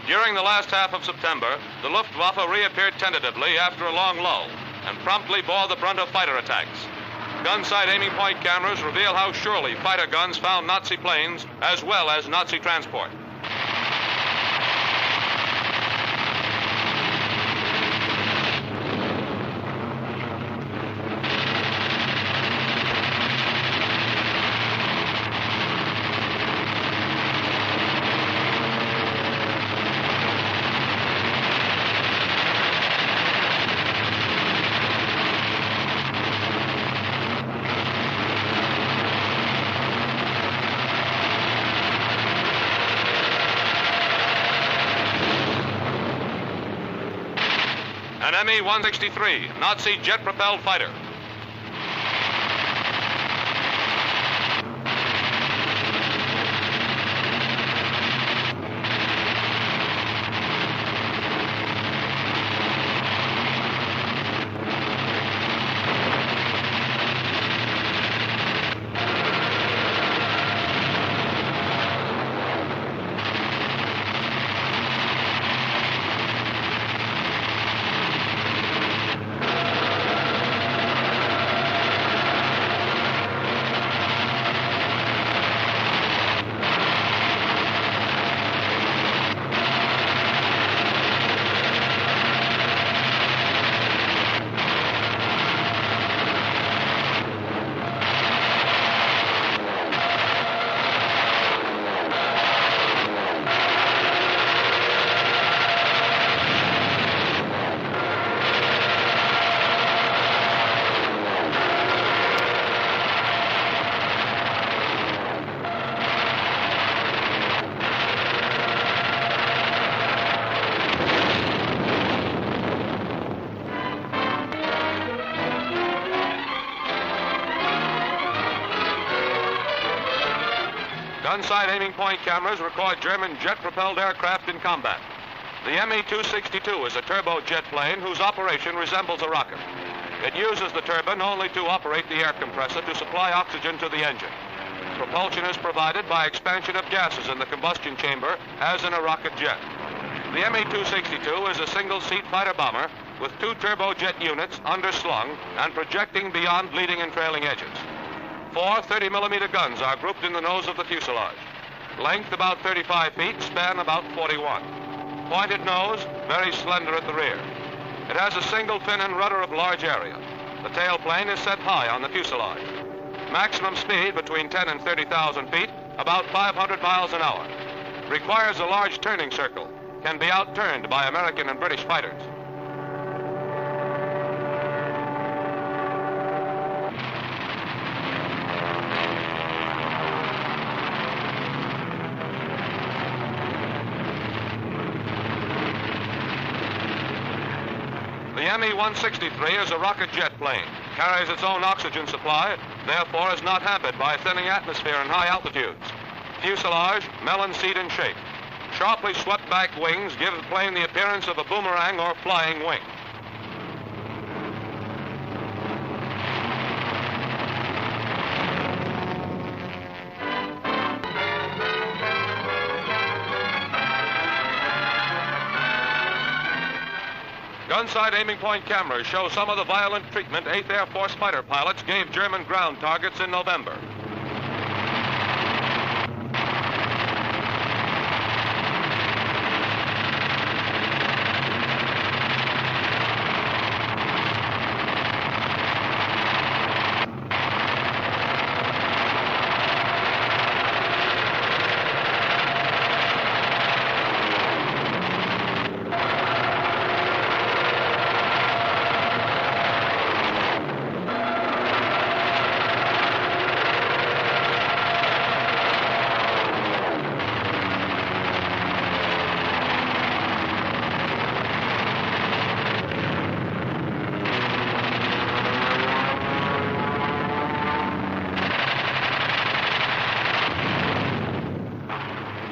During the last half of September, the Luftwaffe reappeared tentatively after a long lull and promptly bore the brunt of fighter attacks. Gun-sight aiming point cameras reveal how surely fighter guns found Nazi planes as well as Nazi transport. An Me-163, Nazi jet-propelled fighter. Gun-sight aiming point cameras record German jet-propelled aircraft in combat. The Me-262 is a turbojet plane whose operation resembles a rocket. It uses the turbine only to operate the air compressor to supply oxygen to the engine. Propulsion is provided by expansion of gases in the combustion chamber, as in a rocket jet. The Me-262 is a single-seat fighter bomber with two turbojet units underslung and projecting beyond leading and trailing edges. Four 30-millimeter guns are grouped in the nose of the fuselage. Length about 35 feet, span about 41. Pointed nose, very slender at the rear. It has a single fin and rudder of large area. The tailplane is set high on the fuselage. Maximum speed between 10 and 30,000 feet, about 500 miles an hour. Requires a large turning circle. Can be outturned by American and British fighters. The Me-163 is a rocket jet plane, carries its own oxygen supply, therefore is not hampered by thinning atmosphere in high altitudes. Fuselage, melon seat in shape. Sharply swept back wings give the plane the appearance of a boomerang or flying wing. Gun-sight aiming point cameras show some of the violent treatment 8th Air Force fighter pilots gave German ground targets in November.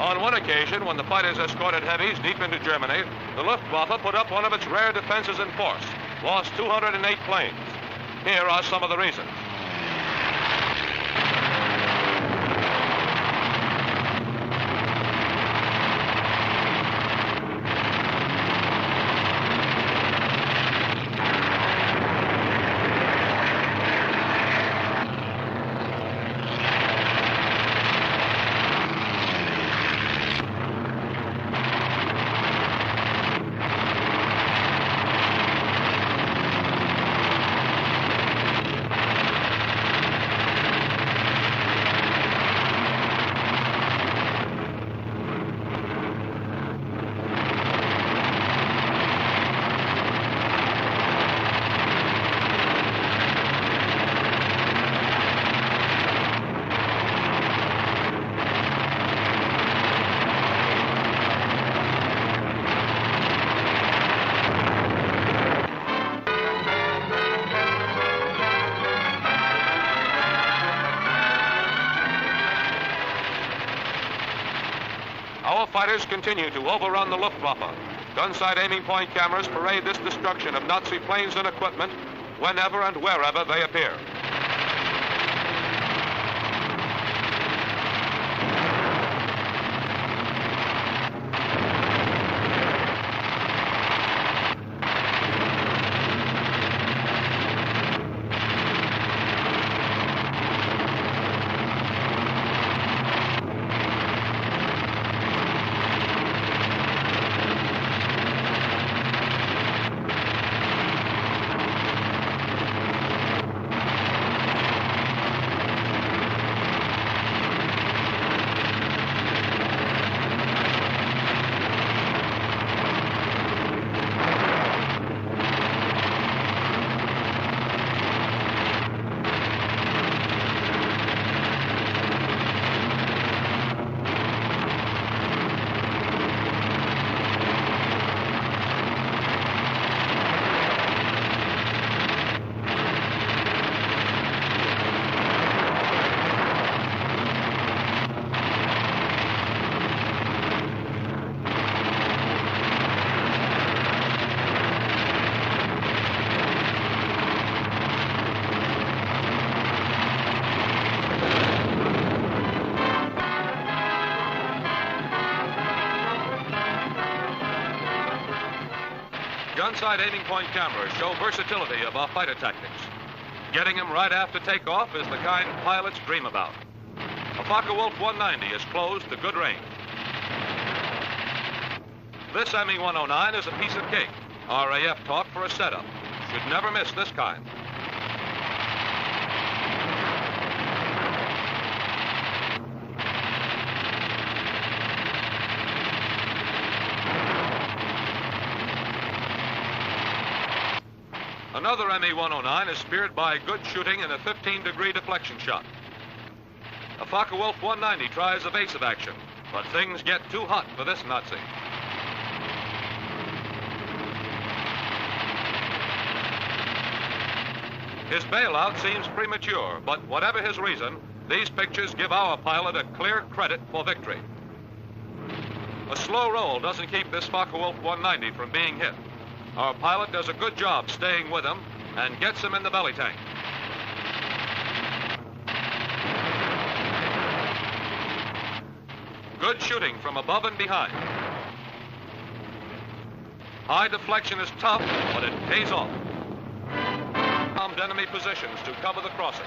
On one occasion, when the fighters escorted heavies deep into Germany, the Luftwaffe put up one of its rare defenses in force, lost 208 planes. Here are some of the reasons. Our fighters continue to overrun the Luftwaffe. Gun-sight aiming point cameras parade this destruction of Nazi planes and equipment whenever and wherever they appear. Gun-sight aiming point cameras show versatility of our fighter tactics. Getting them right after takeoff is the kind pilots dream about. A Focke-Wulf 190 is closed to good range. This Me-109 is a piece of cake. RAF talk for a setup. Should never miss this kind. Another Me-109 is speared by good shooting in a 15-degree deflection shot. A Focke-Wulf 190 tries evasive action, but things get too hot for this Nazi. His bailout seems premature, but whatever his reason, these pictures give our pilot a clear credit for victory. A slow roll doesn't keep this Focke-Wulf 190 from being hit. Our pilot does a good job staying with him and gets him in the belly tank. Good shooting from above and behind. High deflection is tough, but it pays off. Bombed enemy positions to cover the crossing.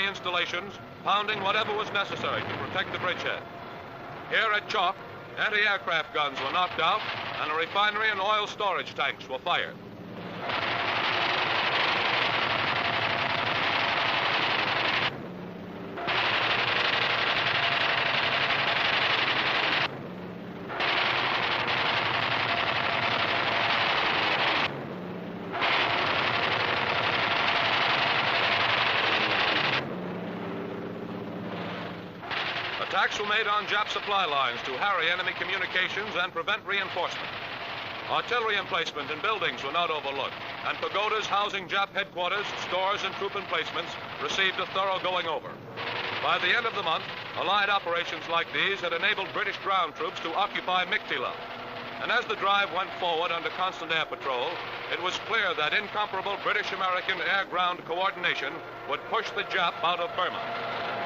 Installations, pounding whatever was necessary to protect the bridgehead. Here at Chalk, anti-aircraft guns were knocked out and a refinery and oil storage tanks were fired. Attacks were made on Jap supply lines to harry enemy communications and prevent reinforcement. Artillery emplacement and buildings were not overlooked, and pagodas housing Jap headquarters, stores, and troop emplacements received a thorough going over. By the end of the month, Allied operations like these had enabled British ground troops to occupy Miktila. And as the drive went forward under constant air patrol, it was clear that incomparable British-American air-ground coordination would push the Jap out of Burma.